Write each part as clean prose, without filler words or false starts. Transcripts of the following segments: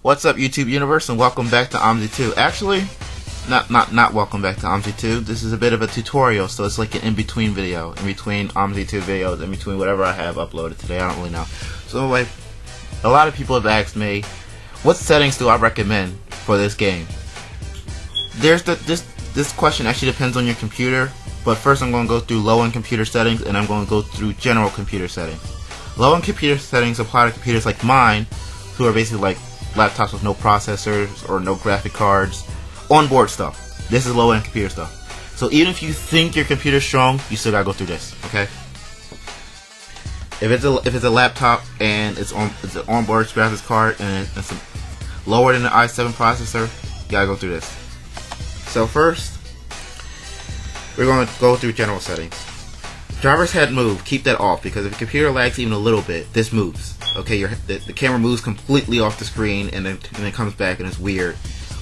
What's up, YouTube universe, and welcome back to OMSI 2. Actually, not welcome back to OMSI 2. This is a bit of a tutorial, so it's like an in-between video, in between OMSI 2 videos, in between whatever I have uploaded today. I don't really know. So, like, a lot of people have asked me, what settings do I recommend for this game? This question actually depends on your computer, but first I'm going to go through low-end computer settings, and I'm going to go through general computer settings. Low-end computer settings apply to computers like mine, who are basically like laptops with no processors or no graphic cards, onboard stuff. This is low-end computer stuff. So even if you think your computer's strong, you still gotta go through this, okay? If it's a laptop and it's an onboard graphics card and it's lower than the i7 processor, you gotta go through this. So first, we're gonna go through general settings. Driver's head move, keep that off, because if your computer lags even a little bit, this moves. Okay, the camera moves completely off the screen and then comes back and it's weird.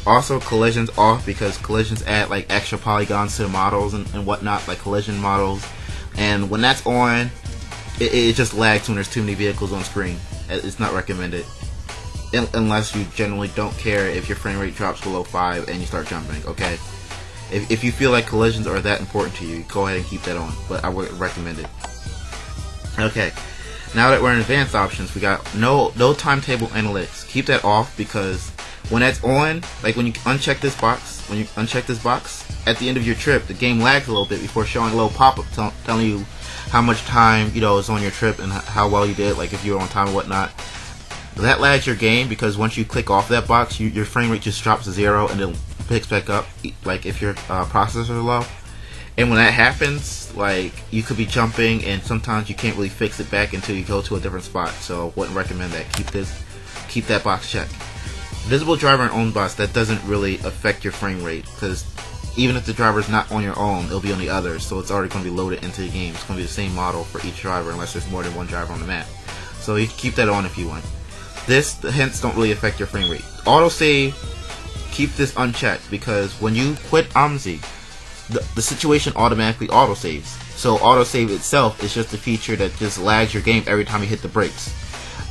Also, collisions off, because collisions add like extra polygons to the models and whatnot, like collision models. And when that's on, it just lags when there's too many vehicles on screen. It's not recommended. Unless you generally don't care if your frame rate drops below 5 and you start jumping, okay? If you feel like collisions are that important to you, go ahead and keep that on, but I would recommend it. Okay, now that we're in advanced options, we got no timetable analytics. Keep that off, because when that's on, like when you uncheck this box, at the end of your trip, the game lags a little bit before showing a little pop-up telling you how much time is on your trip and how well you did, like if you were on time or whatnot. That lags your game, because once you click off that box, your frame rate just drops to 0 and then picks back up, like if your processor is low. And when that happens, like, you could be jumping and sometimes you can't really fix it back until you go to a different spot. So I wouldn't recommend that. Keep that box checked. Visible driver and own bus, that doesn't really affect your frame rate, because even if the driver is not on your own, it'll be on the others, so it's already going to be loaded into the game. It's going to be the same model for each driver unless there's more than one driver on the map. So you can keep that on if you want. The hints don't really affect your frame rate. Autosave, keep this unchecked, because when you quit OMSI, the situation automatically autosaves. So autosave itself is just a feature that just lags your game every time you hit the brakes.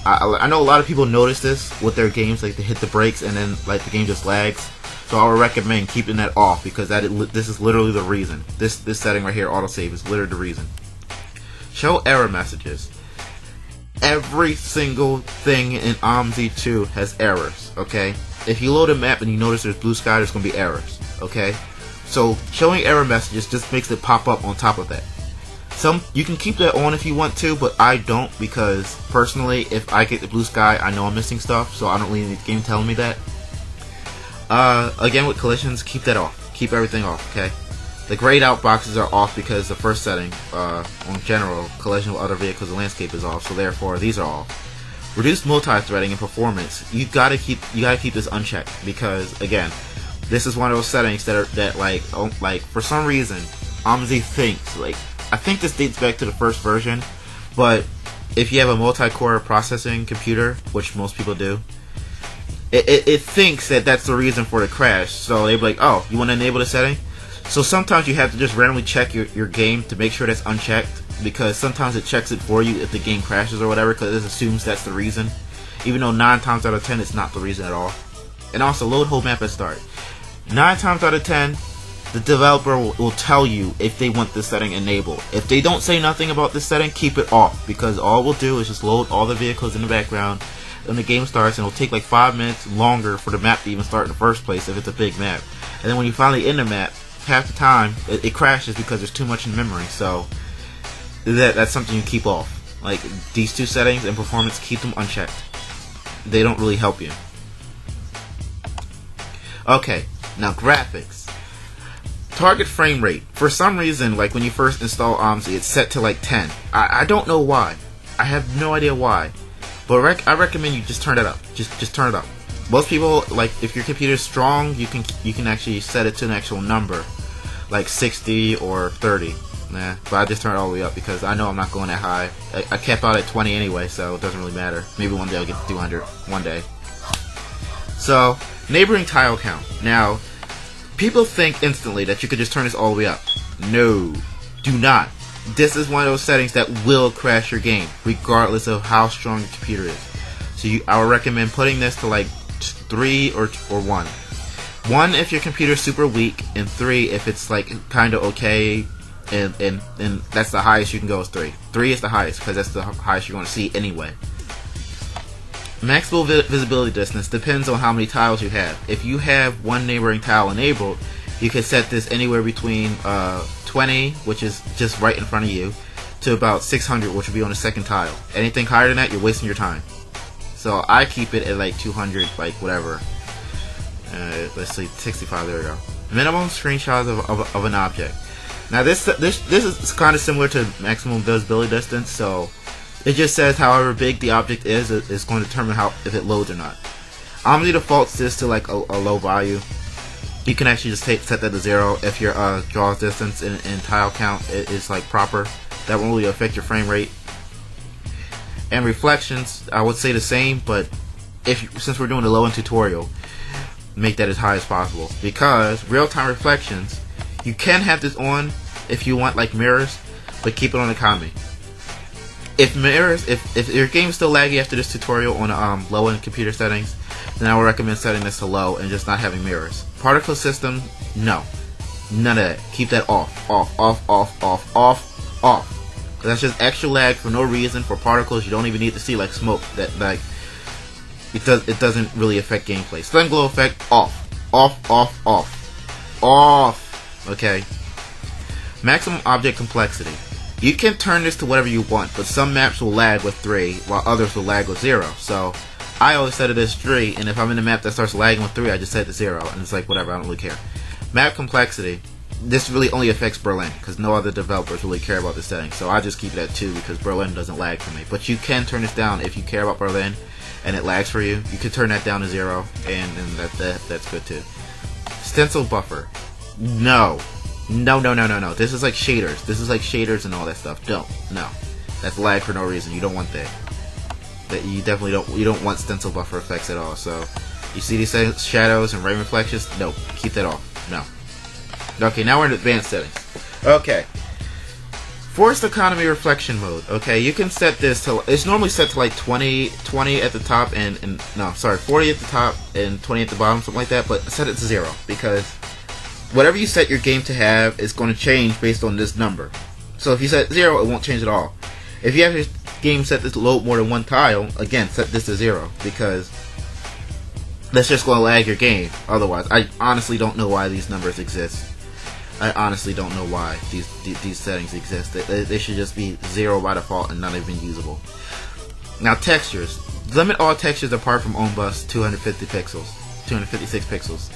I know a lot of people notice this with their games, like they hit the brakes and then like the game just lags. So I would recommend keeping that off, because this is literally the reason. This setting right here, autosave, is literally the reason. Show error messages. Every single thing in OMSI 2 has errors, okay? If you load a map and you notice there's blue sky, there's going to be errors, okay? So showing error messages just makes it pop up on top of that. You can keep that on if you want to, but I don't, because personally, if I get the blue sky, I know I'm missing stuff, so I don't really need the game telling me that. Again, with collisions, keep that off. Keep everything off, okay? The grayed out boxes are off because the first setting, on general, collision with other vehicles and landscape is off, so therefore these are off. Reduce multi-threading and performance. You gotta keep this unchecked, because again, this is one of those settings that like for some reason OMSI thinks, like, I think this dates back to the first version, but if you have a multi-core processing computer, which most people do, it thinks that that's the reason for the crash. So they'd be like, oh, you want to enable the setting? So sometimes you have to just randomly check your game to make sure that's unchecked, because sometimes it checks it for you if the game crashes or whatever, because it assumes that's the reason, even though 9 times out of 10 it's not the reason at all. And also, load whole map at start. 9 times out of 10, the developer will tell you if they want this setting enabled. If they don't say nothing about this setting, keep it off, because all we'll do is just load all the vehicles in the background when the game starts, and it'll take like 5 minutes longer for the map to even start in the first place if it's a big map. And then when you finally end the map, half the time it crashes because there's too much in memory. So that's something you keep off. Like, these two settings and performance, keep them unchecked. They don't really help you. Okay, now graphics. Target frame rate. For some reason, like when you first install OMSI, it's set to like 10. I don't know why. I have no idea why. But I recommend you just turn it up. Just turn it up. Most people, like, if your computer's strong, you can actually set it to an actual number, like 60 or 30. Nah, but I just turn it all the way up, because I know I'm not going that high. I kept out at 20 anyway, so it doesn't really matter. Maybe one day I'll get to 200. One day. So, neighboring tile count. Now, people think instantly that you could just turn this all the way up. No, do not. This is one of those settings that will crash your game, regardless of how strong your computer is. So I would recommend putting this to like 3 or 1. 1 if your computer's super weak, and 3 if it's like kind of okay, and that's the highest you can go is 3. 3 is the highest because that's the highest you're going to see anyway. Maximal visibility distance depends on how many tiles you have. If you have one neighboring tile enabled, you can set this anywhere between 20, which is just right in front of you, to about 600, which will be on the second tile. Anything higher than that, you're wasting your time. So I keep it at like 200, like whatever. Let's see, 65. There we go. Minimum screenshots of an object. Now this is kind of similar to maximum visibility distance. So it just says however big the object is going to determine if it loads or not. OMSI defaults this to like a low value. You can actually just set that to 0 if your draws distance and tile count is like proper. That won't really affect your frame rate. And reflections, I would say the same, but since we're doing a low-end tutorial, make that as high as possible. Because real-time reflections, you can have this on if you want like mirrors, but keep it on economy. If your game's still laggy after this tutorial on low-end computer settings, then I would recommend setting this to low and just not having mirrors. Particle system, no. None of that. Keep that off. Because that's just extra lag for no reason for particles you don't even need to see, like smoke. That like it doesn't really affect gameplay. Sun glow effect, off. Okay. Maximum object complexity. You can turn this to whatever you want, but some maps will lag with 3, while others will lag with 0. So I always set it as 3, and if I'm in a map that starts lagging with 3, I just set it to 0, and it's like whatever, I don't really care. Map complexity. This really only affects Berlin, because no other developers really care about this setting, so I just keep it at 2 because Berlin doesn't lag for me. But you can turn this down if you care about Berlin and it lags for you. You can turn that down to 0, and that's good too. Stencil buffer. No. This is like shaders. This is like shaders and all that stuff. No. That's lag for no reason. You don't want that. You definitely don't. You don't want stencil buffer effects at all. So you see these shadows and rain reflections? No, keep that off. No. Okay, now we're in advanced settings. Okay. Forced economy reflection mode. Okay, you can set this to, it's normally set to like 20 at the top and 40 at the top and 20 at the bottom, something like that, but set it to 0 because whatever you set your game to have is going to change based on this number. So if you set 0, it won't change at all. If you have your game set to load more than one tile, again, set this to 0 because that's just going to lag your game. Otherwise, I honestly don't know why these numbers exist. I honestly don't know why these settings exist. They should just be 0 by default and not even usable. Now textures. Limit all textures apart from OMSI 256 pixels.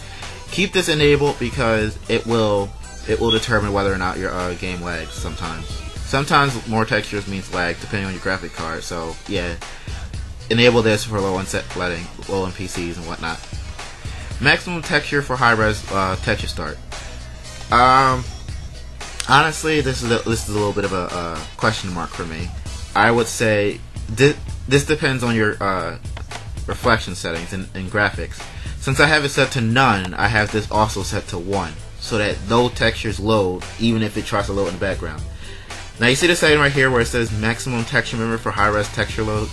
Keep this enabled because it will determine whether or not your game lags sometimes. Sometimes more textures means lag depending on your graphic card. So yeah, enable this for low-end low-end PCs and whatnot. Maximum texture for high-res texture start. Honestly, this is a little bit of a question mark for me. I would say this depends on your reflection settings and graphics. Since I have it set to none, I have this also set to 1, so that no textures load, even if it tries to load in the background. Now you see the setting right here where it says maximum texture memory for high-res texture load.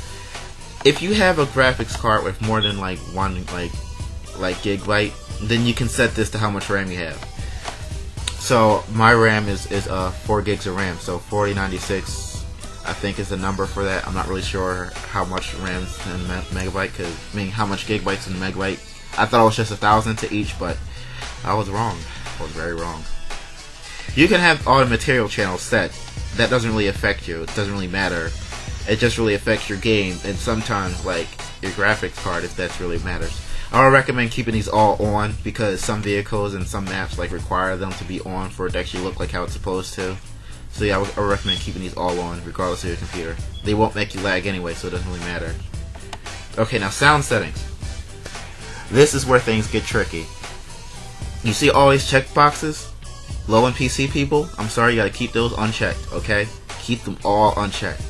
If you have a graphics card with more than like 1 gigabyte, then you can set this to how much RAM you have. So my RAM is 4 gigs of RAM, so 4096 I think is the number for that. I'm not really sure how much RAM is in megabyte, how much gigabytes in megabyte. I thought it was just 1,000 to each, but I was wrong. I was very wrong. You can have all the material channels set. That doesn't really affect you. It doesn't really matter. It just really affects your game, and sometimes like your graphics card, if that really matters. I would recommend keeping these all on because some vehicles and some maps like require them to be on for it to actually look like how it's supposed to. So yeah, I would recommend keeping these all on regardless of your computer. They won't make you lag anyway, so it doesn't really matter. Okay, now sound settings. This is where things get tricky. You see all these check boxes? Low-end PC people, I'm sorry, you gotta keep those unchecked, okay? Keep them all unchecked.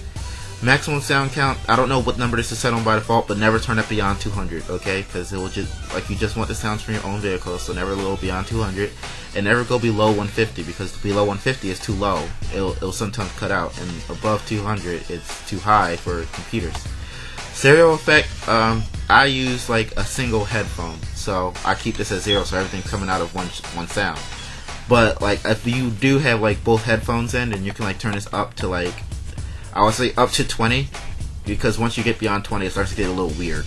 Maximum sound count, I don't know what number this is set on by default, but never turn it beyond 200, okay? Because it will just, like, you just want the sounds from your own vehicle, so never go beyond 200, and never go below 150, because below 150 is too low. It'll sometimes cut out, and above 200, it's too high for computers. Stereo effect, I use like a single headphone, so I keep this at 0, so everything's coming out of one sound. But like if you do have like both headphones in, then you can like turn this up to like, I would say up to 20, because once you get beyond 20, it starts to get a little weird.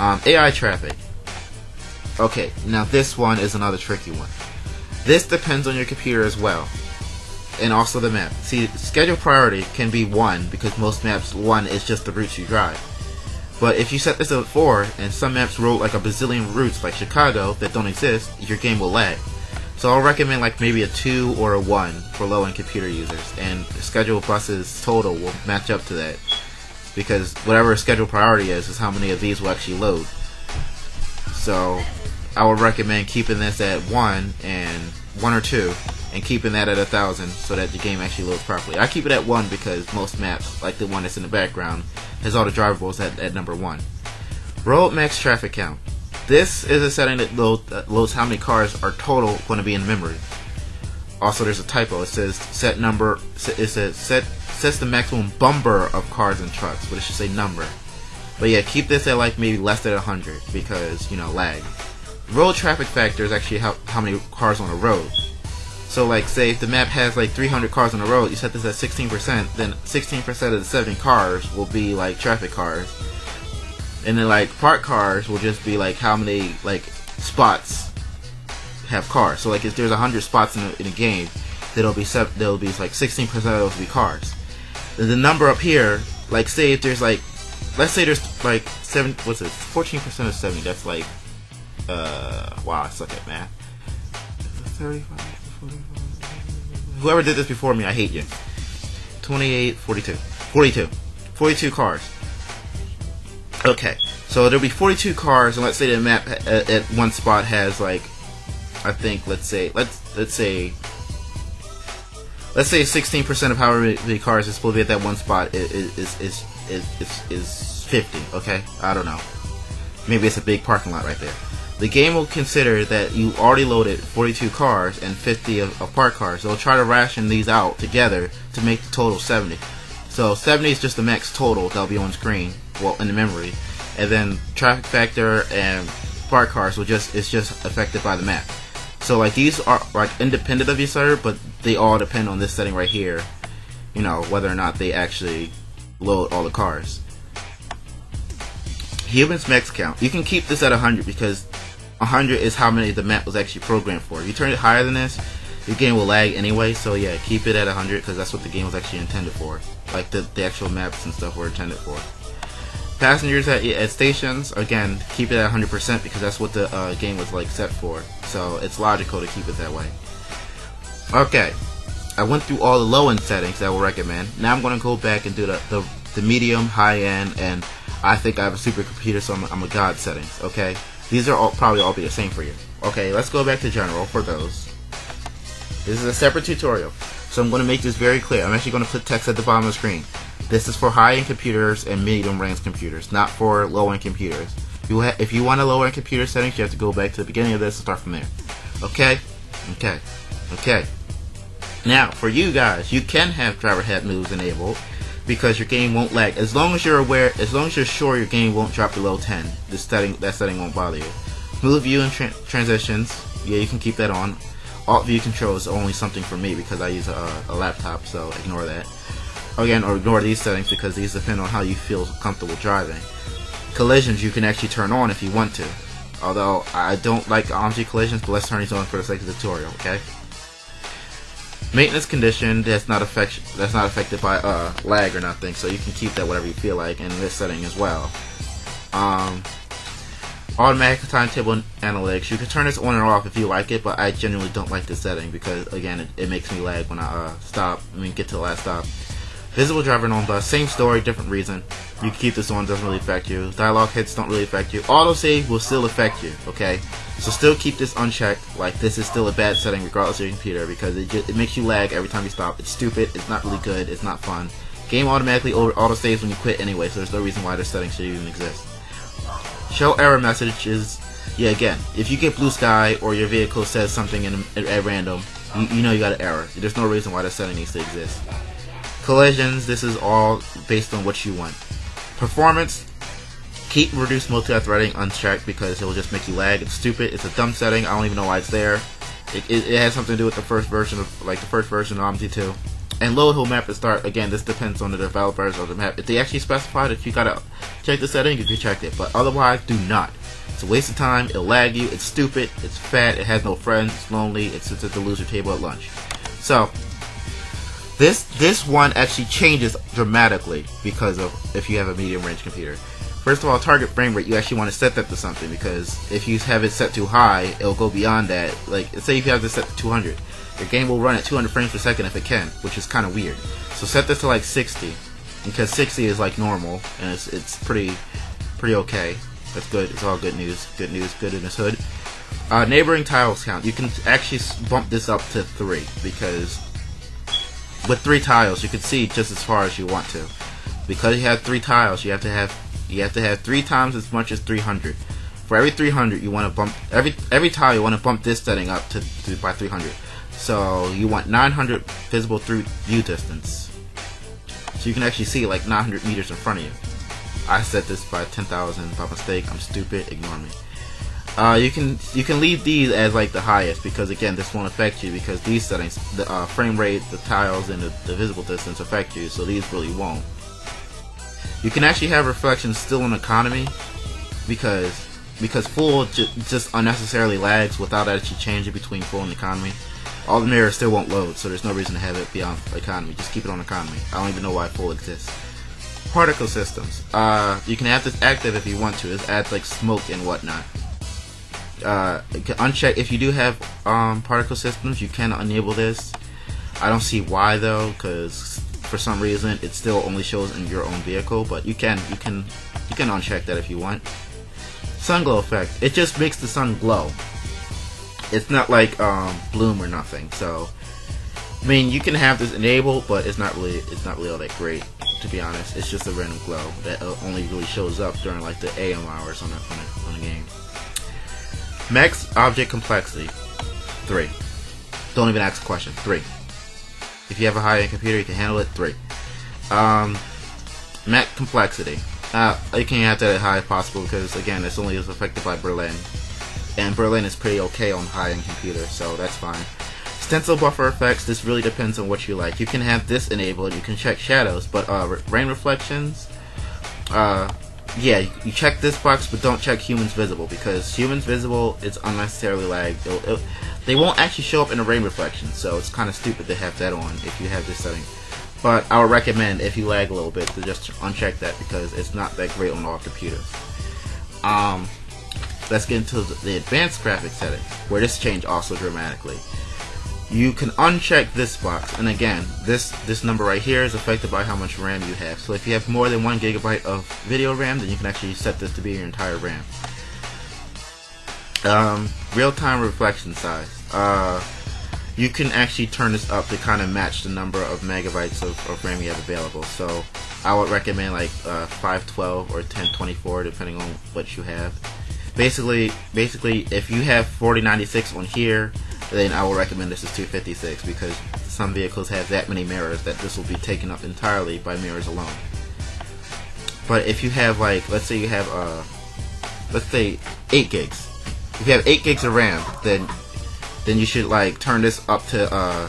AI traffic. Okay, now this one is another tricky one. This depends on your computer as well, and also the map. See, schedule priority can be 1 because most maps 1 is just the routes you drive. But if you set this at 4 and some maps route like a bazillion routes like Chicago that don't exist, your game will lag. So I'll recommend like maybe a 2 or a 1 for low-end computer users, and schedule buses total will match up to that, because whatever schedule priority is how many of these will actually load. So I would recommend keeping this at 1 or 2 and keeping that at 1,000 so that the game actually loads properly. I keep it at 1 because most maps, like the one that's in the background, has all the drivables at number 1. Road max traffic count. This is a setting that loads how many cars are total going to be in memory. Also, there's a typo. It says sets the maximum number of cars and trucks, but it should say number. But yeah, keep this at like maybe less than 100 because, you know, lag. Road traffic factor is actually how many cars on a road. So like say if the map has like 300 cars on the road, you set this at 16%, then 16% of the 70 cars will be like traffic cars. And then like parked cars will just be like how many like spots have cars. So like if there's 100 spots in a game, there'll be like 16% of those will be cars. And the number up here, like say if there's like, let's say there's like 14% of 70, that's like wow, I suck at math. 35, 45. Whoever did this before me, I hate you. 28, 42. 42 cars. Okay, so there'll be 42 cars, and let's say the map at one spot has like, I think let's say 16% of however many cars is supposed to be at that one spot is 50. Okay, I don't know. Maybe it's a big parking lot right there. The game will consider that you already loaded 42 cars and 50 of parked cars. They'll try to ration these out together to make the total 70. So 70 is just the max total that'll be on screen, well, in the memory, and then traffic factor and parked cars it's just affected by the map. So like these are like independent of each other, but they all depend on this setting right here. You know, whether or not they actually load all the cars. Humans max count. You can keep this at 100 because 100 is how many the map was actually programmed for. If you turn it higher than this, your game will lag anyway. So yeah, keep it at 100 because that's what the game was actually intended for. Like the actual maps and stuff were intended for. Passengers at stations, again, keep it at 100% because that's what the game was like set for. So it's logical to keep it that way. Okay, I went through all the low-end settings that I will recommend. Now I'm going to go back and do the medium, high-end, and I think I have a supercomputer, so I'm a god settings. Okay, these are probably all be the same for you. Okay, let's go back to general for those. This is a separate tutorial, so I'm going to make this very clear. I'm actually going to put text at the bottom of the screen. This is for high-end computers and medium-range computers, not for low-end computers. If you want a lower-end computer settings, you have to go back to the beginning of this and start from there. Okay? Okay. Now, for you guys, you can have driver head moves enabled because your game won't lag. As long as you're sure your game won't drop below 10, that setting won't bother you. Smooth view and transitions, yeah, you can keep that on. Alt view control is only something for me because I use a laptop, so ignore that. Again, or ignore these settings because these depend on how you feel comfortable driving. Collisions you can actually turn on if you want to. Although I don't like OMSI collisions, but let's turn these on for the sake of the tutorial, okay? Maintenance condition that's not affected by lag or nothing, so you can keep that whatever you feel like in this setting as well. Automatic timetable analytics, you can turn this on or off if you like it, but I genuinely don't like this setting because again it makes me lag when I get to the last stop. Visible driver on bus, same story, different reason. You can keep this on, doesn't really affect you. Dialogue hits don't really affect you. Autosave will still affect you, okay? So still keep this unchecked, like this is still a bad setting regardless of your computer because it makes you lag every time you stop. It's stupid, it's not really good, it's not fun. Game automatically autosaves when you quit anyway, so there's no reason why this setting should even exist. Show error messages, yeah, again, if you get blue sky or your vehicle says something at random, you know you got an error. There's no reason why this setting needs to exist. Collisions, this is all based on what you want. Performance, Keep reduce multi-threading unchecked because it will just make you lag. It's stupid. It's a dumb setting. I don't even know why it's there. It has something to do with the first version of OMSI 2. And load whole map to start. Again, this depends on the developers of the map. If they actually specify that you gotta check the setting, you can check it. But otherwise, do not. It's a waste of time. It'll lag you. It's stupid. It's fat. It has no friends. It's lonely. It sits at the loser table at lunch. So this one actually changes dramatically because of if you have a medium range computer. First of all, target frame rate, you actually want to set that to something, because if you have it set too high, it'll go beyond that. Like, say if you have this set to 200, your game will run at 200 frames per second if it can, which is kind of weird. So set this to like 60, because 60 is like normal, and it's pretty okay. That's good. It's all good news. Good news. Good in this hood. Neighboring tiles count. You can actually bump this up to 3, because with 3 tiles, you can see just as far as you want to. Because you have 3 tiles, you have to have 3 times as much as 300. For every 300, you want to bump every tile. You want to bump this setting up by 300. So you want 900 visible through view distance. So you can actually see like 900 meters in front of you. I set this by 10,000 by mistake. I'm stupid. Ignore me. You can leave these as like the highest, because again, this won't affect you, because these settings, the frame rate, the tiles, and the visible distance affect you. So these really won't. You can actually have reflections still in economy, because full just unnecessarily lags without actually changing between full and economy. All the mirrors still won't load, so there's no reason to have it beyond economy. Just keep it on economy. I don't even know why full exists. Particle systems. You can have this active if you want to. It adds like smoke and whatnot. You can uncheck if you do have particle systems. You can enable this. I don't see why though, because for some reason it still only shows in your own vehicle. But you can uncheck that if you want. Sun glow effect. It just makes the sun glow. It's not like bloom or nothing. So I mean, you can have this enabled, but it's not really all that great, to be honest. It's just a random glow that only really shows up during like the AM hours on a game. Max object complexity 3. Don't even ask a question. 3. If you have a high-end computer, you can handle it. 3. Max complexity. You can have that as high as possible, because again, it's only as affected by Berlin, and Berlin is pretty okay on high-end computers, so that's fine. Stencil buffer effects. This really depends on what you like. You can have this enabled. You can check shadows, but rain reflections. Yeah, you check this box, but don't check humans visible, because humans visible is unnecessarily lagged. They won't actually show up in a rain reflection, so it's kind of stupid to have that on if you have this setting. But I would recommend, if you lag a little bit, to just uncheck that, because it's not that great on all computers. Let's get into the advanced graphics setting, where this changed also dramatically. You can uncheck this box, and again, this number right here is affected by how much RAM you have. So if you have more than 1 GB of video RAM, then you can actually set this to be your entire RAM. Real-time reflection size. You can actually turn this up to kind of match the number of megabytes of RAM you have available. So I would recommend like 512 or 1024, depending on what you have. Basically, if you have 4096 on here, then I will recommend this is 256, because some vehicles have that many mirrors that this will be taken up entirely by mirrors alone. But if you have like, let's say you have let's say 8 gigs. If you have 8 gigs of RAM, then you should like turn this up to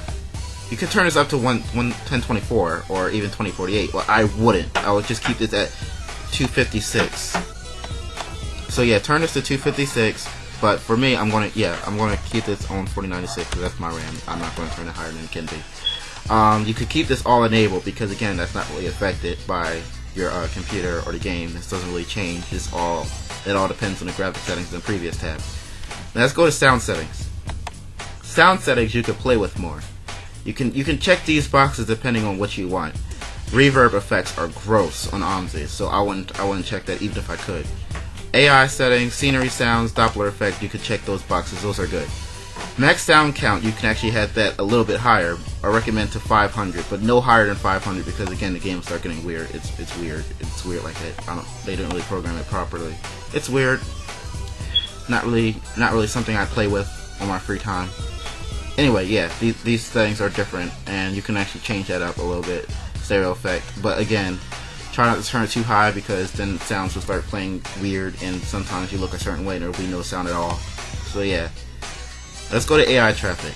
you can turn this up to 1024 or even 2048. Well, I wouldn't. I would just keep this at 256. So yeah, turn this to 256. But for me, I'm gonna keep this on 4096, because that's my RAM. I'm not gonna turn it higher than it can be. You could keep this all enabled, because again, that's not really affected by your computer or the game. This doesn't really change. It all depends on the graphic settings in the previous tab. Now let's go to sound settings. Sound settings you can play with more. You can check these boxes depending on what you want. Reverb effects are gross on OMSI, so I wouldn't check that even if I could. AI settings, scenery sounds, Doppler effect, you could check those boxes. Those are good. Max sound count, you can actually have that a little bit higher. I recommend to 500, but no higher than 500, because again, the game will start getting weird. It's weird. It's weird like that. They didn't really program it properly. It's weird. Not really something I play with on my free time. Anyway, yeah, these settings are different, and you can actually change that up a little bit. Stereo effect, but again, Try not to turn it too high because then sounds will start playing weird, and sometimes you look a certain way and there will be no sound at all. So yeah, let's go to AI traffic.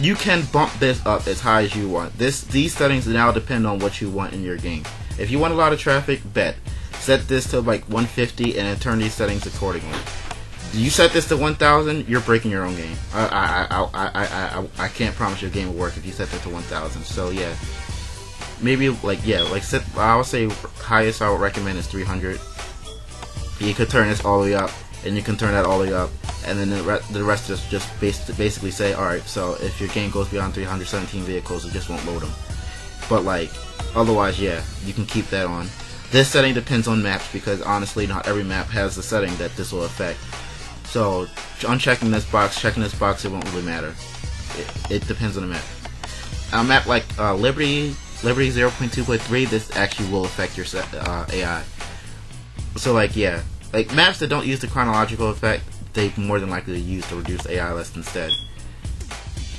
You can bump this up as high as you want. These settings now depend on what you want in your game. If you want a lot of traffic, bet. Set this to like 150 and then turn these settings accordingly. You set this to 1000, you're breaking your own game. I can't promise your game will work if you set that to 1000. So yeah. Maybe set. I would say highest I would recommend is 300. You could turn this all the way up, and you can turn that all the way up, and then the rest just basically say, all right. So if your game goes beyond 317 vehicles, it just won't load them. But like otherwise, yeah, you can keep that on. This setting depends on maps because honestly, not every map has the setting that this will affect. So unchecking this box, checking this box, it won't really matter. It depends on the map. A map like Liberty 0.2.3, this actually will affect your AI. So like yeah, like maps that don't use the chronological effect, they more than likely use the reduced AI list instead.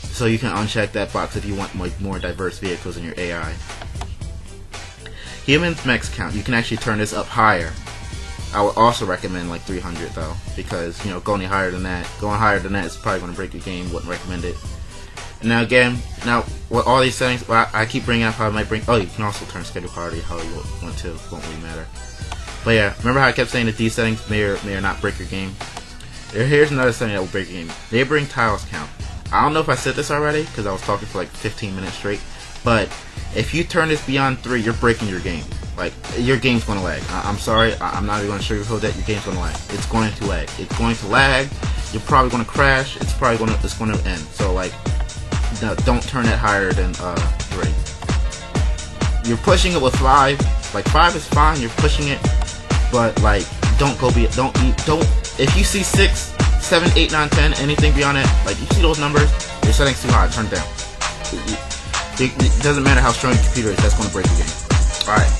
So you can uncheck that box if you want more diverse vehicles in your AI. Humans max count, you can actually turn this up higher. I would also recommend like 300 though, because going higher than that is probably going to break your game. Wouldn't recommend it. Now again, with all these settings, I keep bringing up how I might bring. Oh, you can also turn schedule priority how you want to. Won't really matter. But yeah, remember how I kept saying that these settings may or not break your game. Here's another setting that will break your game. They bring tiles count. I don't know if I said this already because I was talking for like 15 minutes straight. But if you turn this beyond 3, you're breaking your game. Like your game's gonna lag. I'm sorry, I'm not even gonna sugarcoat that. Your game's gonna lag. It's going to lag. It's going to lag. You're probably gonna crash. It's gonna end. So like. No, don't turn it higher than 3. You're pushing it with 5. Like 5 is fine. You're pushing it, but like don't go be don't. If you see 6, 7, 8, 9, 10, anything beyond it, like you see those numbers, your settings too high. Turn it down. It doesn't matter how strong your computer is. That's going to break your game. All right.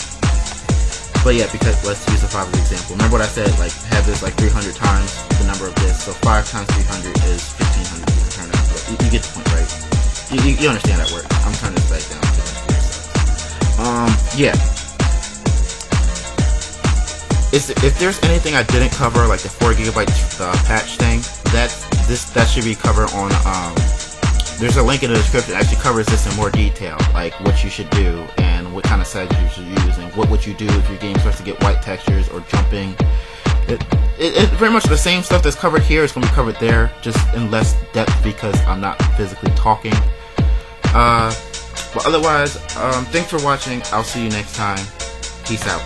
But yeah, because let's use the 5 as an example. Remember what I said? Like have this like 300 times the number of this. So 5 times 300 is 1500. You can turn it up. You get the point, right? You understand that word. I'm turning this back down. Yeah. If there's anything I didn't cover, like the 4 GB patch thing, that should be covered on. There's a link in the description that actually covers this in more detail, like what you should do and what kind of settings you should use and what would you do if your game starts to get white textures or jumping. It's pretty much the same stuff that's covered here. It's going to be covered there, just in less depth because I'm not physically talking. But otherwise, thanks for watching. I'll see you next time. Peace out.